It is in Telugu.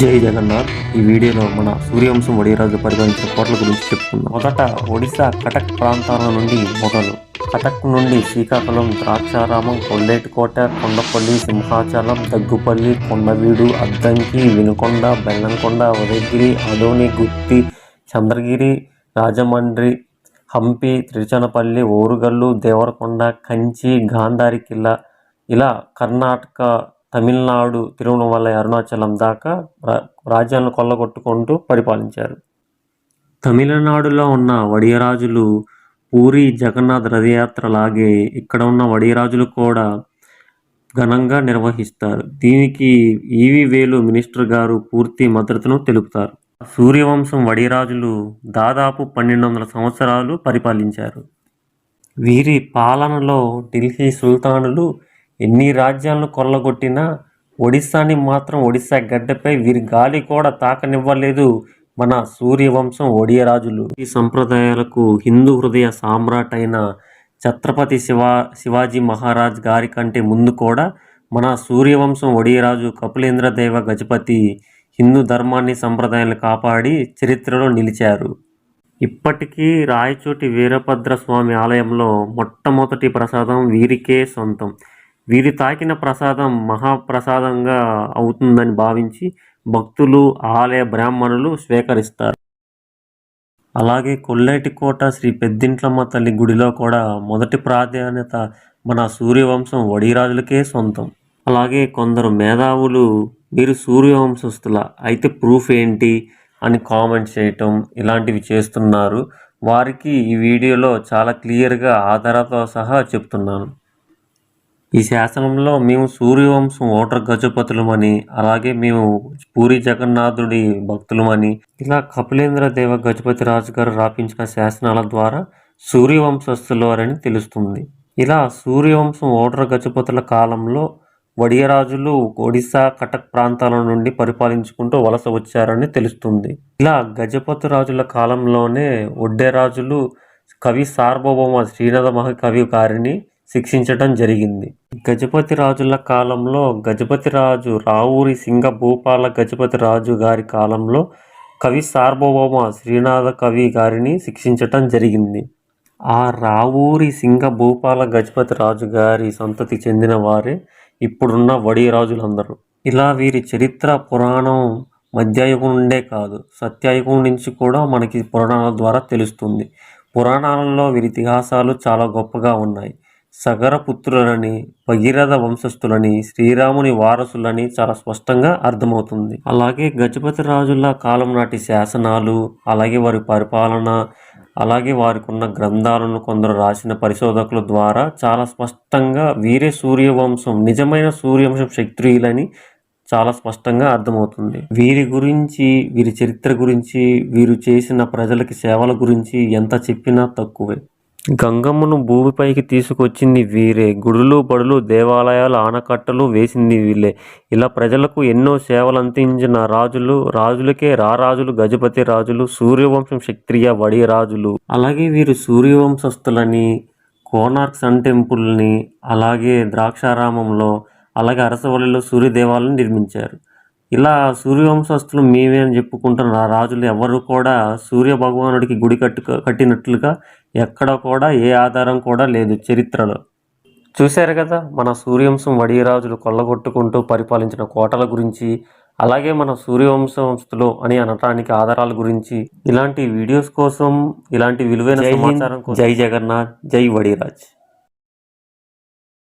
జై జగన్నాథ్. ఈ వీడియోలో మన సూర్యవంశం ఒడియరాజు పరిపాలించిన కోటల గురించి చెప్పుకుందాం. మొదట ఒడిశా కటక్ ప్రాంతాల నుండి మొదలు. కటక్ నుండి శ్రీకాకుళం, ద్రాక్షారామం, కొల్లేటికోట, కొండపల్లి, సింహాచలం, దగ్గుపల్లి, కొండవీడు, అద్దంకి, వినుకొండ, బెల్లంకొండ, ఉదయగిరి, అదోని, గుత్తి, చంద్రగిరి, రాజమండ్రి, హంపి, తిరుచనపల్లి, ఓరుగల్లు, దేవరకొండ, కంచి, గాంధారి కిల్లా, ఇలా కర్ణాటక, తమిళనాడు, తిరువనమలై, అరుణాచలం దాకా రాజ్యాలను కొల్లగొట్టుకుంటూ పరిపాలించారు. తమిళనాడులో ఉన్న వడియరాజులు పూరి జగన్నాథ్ రథయాత్ర లాగే ఇక్కడ ఉన్న వడియరాజులు కూడా ఘనంగా నిర్వహిస్తారు. దీనికి ఈవి వేలు మినిస్టర్ గారు పూర్తి మద్దతును తెలుపుతారు. సూర్యవంశం వడియరాజులు దాదాపు 1200 సంవత్సరాలు పరిపాలించారు. వీరి పాలనలో ఢిల్లీ సుల్తానులు ఎన్ని రాజ్యాలను కొల్లగొట్టినా ఒడిస్సాని మాత్రం ఒడిస్సా గడ్డపై వీరి గాలి కూడా తాకనివ్వలేదు మన సూర్యవంశం ఒడియరాజులు. ఈ సంప్రదాయాలకు హిందూ హృదయ సామ్రాట్ అయిన ఛత్రపతి శివాజీ మహారాజ్ గారి కంటే ముందు కూడా మన సూర్యవంశం ఒడియరాజు కపిలేంద్రదేవ గజపతి హిందూ ధర్మాన్ని సంప్రదాయాలను కాపాడి చరిత్రలో నిలిచారు. ఇప్పటికీ రాయచోటి వీరభద్ర స్వామి ఆలయంలో మొట్టమొదటి ప్రసాదం వీరికే సొంతం. వీరి తాకిన ప్రసాదం మహాప్రసాదంగా అవుతుందని భావించి భక్తులు, ఆలయ బ్రాహ్మణులు స్వీకరిస్తారు. అలాగే కొల్లేటికోట శ్రీ పెద్దింట్లమ్మ తల్లి గుడిలో కూడా మొదటి ప్రాధాన్యత మన సూర్యవంశం వడియరాజులకే సొంతం. అలాగే కొందరు మేధావులు వీరు సూర్యవంశస్థుల అయితే ప్రూఫ్ ఏంటి అని కామెంట్ చేయటం ఇలాంటివి చేస్తున్నారు. వారికి ఈ వీడియోలో చాలా క్లియర్గా ఆధారాలతో సహా చెప్తున్నాను. ఈ శాసనంలో మేము సూర్యవంశం ఓటర్ గజపతులమని, అలాగే మేము పూరి జగన్నాథుడి భక్తులమని, ఇలా కపిలేంద్ర దేవ గజపతి రాజు గారు రాపించిన శాసనాల ద్వారా సూర్యవంశస్థులవారని తెలుస్తుంది. ఇలా సూర్యవంశం ఓటర్ గజపతుల కాలంలో వడియరాజులు ఒడిశా కటక్ ప్రాంతాల నుండి పరిపాలించుకుంటూ వలస వచ్చారని తెలుస్తుంది. ఇలా గజపతి రాజుల కాలంలోనే ఒడ్డెరాజులు కవి సార్వభౌమ శ్రీనాథ మహాకవి గారిని శిక్షించడం జరిగింది. గజపతి రాజుల కాలంలో గజపతి రాజు రావూరి సింగ భూపాల గజపతి రాజు గారి కాలంలో కవి సార్వభౌమ శ్రీనాథ కవి గారిని శిక్షించటం జరిగింది. ఆ రావూరి సింగ భూపాల గజపతి రాజు గారి సంతతి చెందిన వారే ఇప్పుడున్న వడియరాజులందరూ. ఇలా వీరి చరిత్ర పురాణం మధ్యయుగం నుండే కాదు, సత్యయుగం నుంచి కూడా మనకి పురాణాల ద్వారా తెలుస్తుంది. పురాణాలలో వీరి ఇతిహాసాలు చాలా గొప్పగా ఉన్నాయి. సగరపుత్రులని, భగీరథ వంశస్థులని, శ్రీరాముని వారసులని చాలా స్పష్టంగా అర్థమవుతుంది. అలాగే గజపతి రాజుల కాలం నాటి శాసనాలు, అలాగే వారి పరిపాలన, అలాగే వారికి ఉన్న గ్రంథాలను కొందరు రాసిన పరిశోధకుల ద్వారా చాలా స్పష్టంగా వీరే సూర్యవంశం, నిజమైన సూర్యవంశం క్షత్రియులని చాలా స్పష్టంగా అర్థమవుతుంది. వీరి గురించి, వీరి చరిత్ర గురించి, వీరు చేసిన ప్రజలకి సేవల గురించి ఎంత చెప్పినా తక్కువే. గంగమ్మను భూమిపైకి తీసుకొచ్చింది వీరే. గుడులు, బడులు, దేవాలయాలు, ఆనకట్టలు వేసింది వీళ్ళే. ఇలా ప్రజలకు ఎన్నో సేవలు అందించిన రాజులకే రారాజులు, గజపతి రాజులు, సూర్యవంశం క్షత్రియ వడియరాజులు. అలాగే వీరు సూర్యవంశస్థులని, కోనార్క్ సన్ టెంపుల్ని, అలాగే ద్రాక్షారామంలో, అలాగే అరసవల్లిలో సూర్య దేవాలయాన్ని నిర్మించారు. ఇలా సూర్యవంశస్థులు మేమే అని చెప్పుకుంటున్న రాజులు ఎవరు కూడా సూర్య భగవానుడికి గుడి కట్టినట్లుగా ఎక్కడ కూడా ఏ ఆధారం కూడా లేదు చరిత్రలో. చూశారు కదా మన సూర్యవంశం వడియరాజులు కొల్లగొట్టుకుంటూ పరిపాలించిన కోటల గురించి, అలాగే మన సూర్యవంశస్థులు అని అనటానికి ఆధారాల గురించి. ఇలాంటి వీడియోస్ కోసం, ఇలాంటి విలువైన సమాచారం కోసం జై జగన్నాథ్, జై వడియరాజ్.